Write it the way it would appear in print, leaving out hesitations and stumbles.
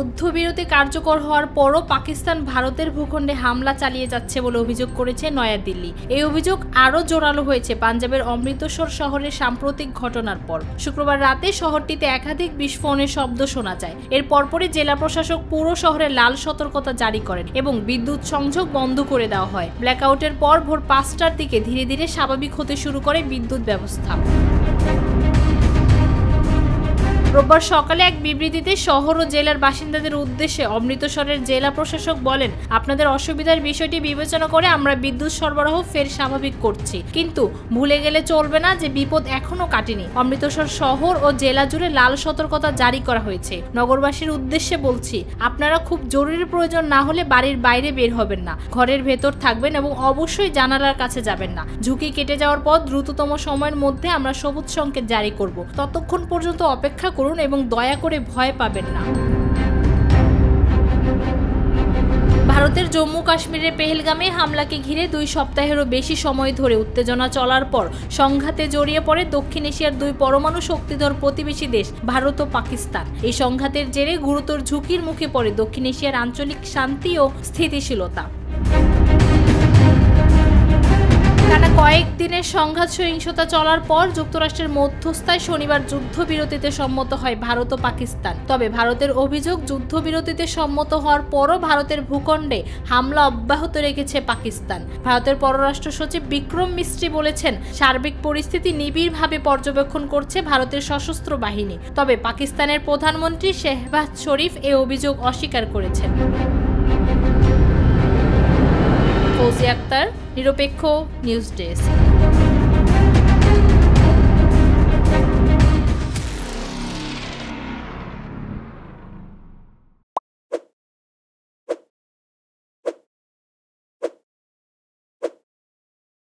যুদ্ধবিরতি কার্যকর হওয়ার পরও পাকিস্তান ভারতের ভূখণ্ডে হামলা চালিয়ে যাচ্ছে বলে অভিযোগ করেছে নয়াদিল্লি। এই অভিযোগ আরও জোরালো হয়েছে পাঞ্জাবের অমৃতসর শহরের সাম্প্রতিক ঘটনার পর। শুক্রবার রাতে শহরটিতে একাধিক বিস্ফোরণের শব্দ শোনা যায়। এর পরপরই জেলা প্রশাসক পুরো শহরে লাল সতর্কতা জারি করেন এবং বিদ্যুৎ সংযোগ বন্ধ করে দেওয়া হয়। ব্ল্যাকআউটের পর ভোর 5টার দিকে ধীরে ধীরে স্বাভাবিক হতে শুরু করে বিদ্যুৎ ব্যবস্থা। রোববার সকালে এক বিবৃতিতে শহর ও জেলার বাসিন্দাদের উদ্দেশ্যে অমৃতসরের জেলা প্রশাসক বলেন, আপনাদের অসুবিধার বিষয়টি বিবেচনা করে আমরা বিদ্যুৎ সরবরাহ ফের স্বাভাবিক করছি, কিন্তু ভুলে গেলে চলবে না যে বিপদ এখনো কাটেনি। অমৃতসর শহর ও জেলা জুড়ে লাল সতর্কতা জারি করা হয়েছে। নগরবাসীর উদ্দেশ্যে বলছি, আপনারা খুব জরুরি প্রয়োজন না হলে বাড়ির বাইরে বের হবেন না, ঘরের ভেতর থাকবেন এবং অবশ্যই জানালার কাছে যাবেন না। ঝুঁকি কেটে যাওয়ার পর দ্রুততম সময়ের মধ্যে আমরা সবুজ সংকেত জারি করব। ততক্ষণ পর্যন্ত অপেক্ষা করুন এবং দয়া করে ভয় পাবেন না। ভারতের জম্মু কাশ্মীরের পেহেলগামে হামলাকে ঘিরে 2 সপ্তাহেরও বেশি সময় ধরে উত্তেজনা চলার পর সংঘাতে জড়িয়ে পড়ে দক্ষিণ এশিয়ার 2 পরমাণু শক্তিধর প্রতিবেশী দেশ ভারত ও পাকিস্তান। এই সংঘাতের জেরে গুরুতর ঝুঁকির মুখে পড়ে দক্ষিণ এশিয়ার আঞ্চলিক শান্তি ও স্থিতিশীলতা। টানা কয়েকদিনের সংঘাত সহিংসতা চলার পর যুক্তরাষ্ট্রের মধ্যস্থায় শনিবার যুদ্ধবিরতিতে সম্মত হয় ভারত ও পাকিস্তান। তবে ভারতের অভিযোগ, যুদ্ধবিরতিতে সম্মত হওয়ার পরও ভারতের ভূখণ্ডে হামলা অব্যাহত রেখেছে পাকিস্তান। ভারতের পররাষ্ট্র সচিব বিক্রম মিস্ত্রি বলেছেন, সার্বিক পরিস্থিতি নিবিড়ভাবে পর্যবেক্ষণ করছে ভারতের সশস্ত্র বাহিনী। তবে পাকিস্তানের প্রধানমন্ত্রী শেহবাজ শরীফ এই অভিযোগ অস্বীকার করেছেন। ফৌজি আক্তার, নিরপেক্ষ নিউজ ডেস্ক।